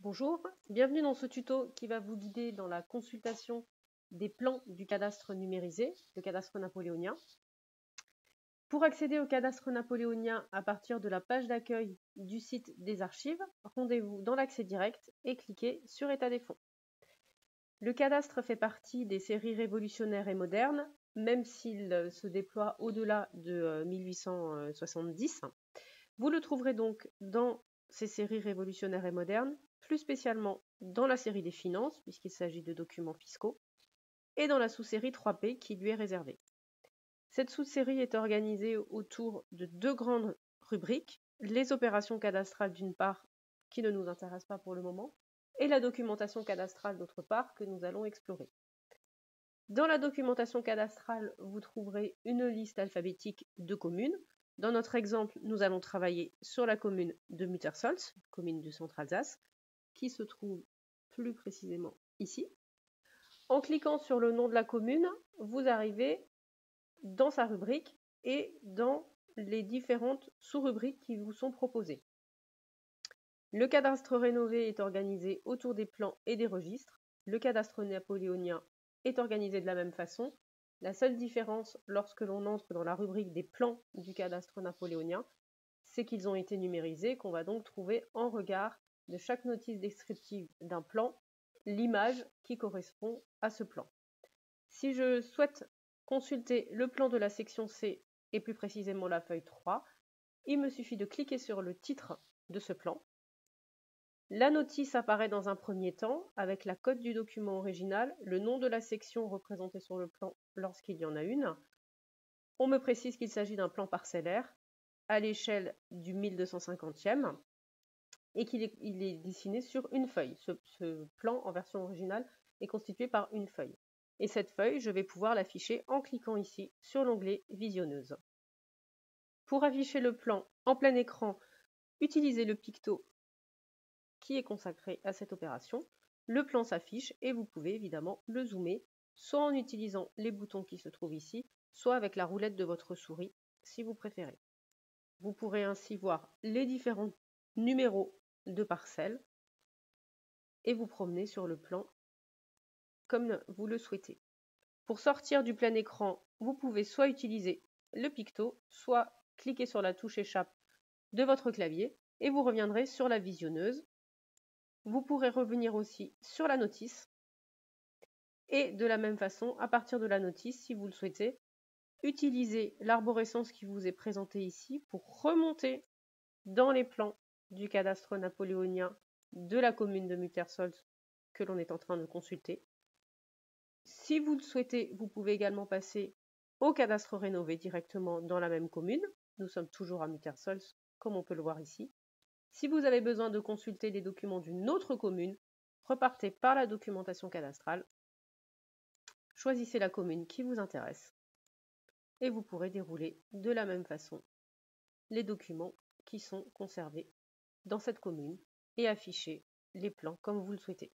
Bonjour, bienvenue dans ce tuto qui va vous guider dans la consultation des plans du cadastre numérisé, le cadastre napoléonien. Pour accéder au cadastre napoléonien à partir de la page d'accueil du site des archives, rendez-vous dans l'accès direct et cliquez sur État des fonds. Le cadastre fait partie des séries révolutionnaires et modernes, même s'il se déploie au-delà de 1870. Vous le trouverez donc dans ces séries révolutionnaires et modernes, plus spécialement dans la série des finances, puisqu'il s'agit de documents fiscaux, et dans la sous-série 3P qui lui est réservée. Cette sous-série est organisée autour de deux grandes rubriques, les opérations cadastrales d'une part, qui ne nous intéressent pas pour le moment, et la documentation cadastrale d'autre part, que nous allons explorer. Dans la documentation cadastrale, vous trouverez une liste alphabétique de communes. Dans notre exemple, nous allons travailler sur la commune de Muttersolz, commune du Centre-Alsace, qui se trouve plus précisément ici. En cliquant sur le nom de la commune, vous arrivez dans sa rubrique et dans les différentes sous-rubriques qui vous sont proposées. Le cadastre rénové est organisé autour des plans et des registres. Le cadastre napoléonien est organisé de la même façon. La seule différence lorsque l'on entre dans la rubrique des plans du cadastre napoléonien, c'est qu'ils ont été numérisés, qu'on va donc trouver en regard de chaque notice descriptive d'un plan l'image qui correspond à ce plan. Si je souhaite consulter le plan de la section C et plus précisément la feuille 3, il me suffit de cliquer sur le titre de ce plan. La notice apparaît dans un premier temps avec la cote du document original, le nom de la section représentée sur le plan lorsqu'il y en a une. On me précise qu'il s'agit d'un plan parcellaire à l'échelle du 1250e et qu'il est dessiné sur une feuille. Ce plan en version originale est constitué par une feuille. Et cette feuille, je vais pouvoir l'afficher en cliquant ici sur l'onglet Visionneuse. Pour afficher le plan en plein écran, utilisez le picto qui est consacré à cette opération. Le plan s'affiche et vous pouvez évidemment le zoomer, soit en utilisant les boutons qui se trouvent ici, soit avec la roulette de votre souris, si vous préférez. Vous pourrez ainsi voir les différents numéros de parcelles et vous promener sur le plan comme vous le souhaitez. Pour sortir du plein écran, vous pouvez soit utiliser le picto, soit cliquer sur la touche échappe de votre clavier et vous reviendrez sur la visionneuse. Vous pourrez revenir aussi sur la notice et de la même façon, à partir de la notice, si vous le souhaitez, utilisez l'arborescence qui vous est présentée ici pour remonter dans les plans du cadastre napoléonien de la commune de Muttersolz que l'on est en train de consulter. Si vous le souhaitez, vous pouvez également passer au cadastre rénové directement dans la même commune. Nous sommes toujours à Muttersolz, comme on peut le voir ici. Si vous avez besoin de consulter des documents d'une autre commune, repartez par la documentation cadastrale, choisissez la commune qui vous intéresse et vous pourrez dérouler de la même façon les documents qui sont conservés dans cette commune et afficher les plans comme vous le souhaitez.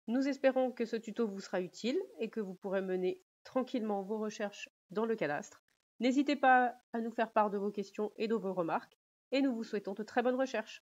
Nous espérons que ce tuto vous sera utile et que vous pourrez mener tranquillement vos recherches dans le cadastre. N'hésitez pas à nous faire part de vos questions et de vos remarques et nous vous souhaitons de très bonnes recherches.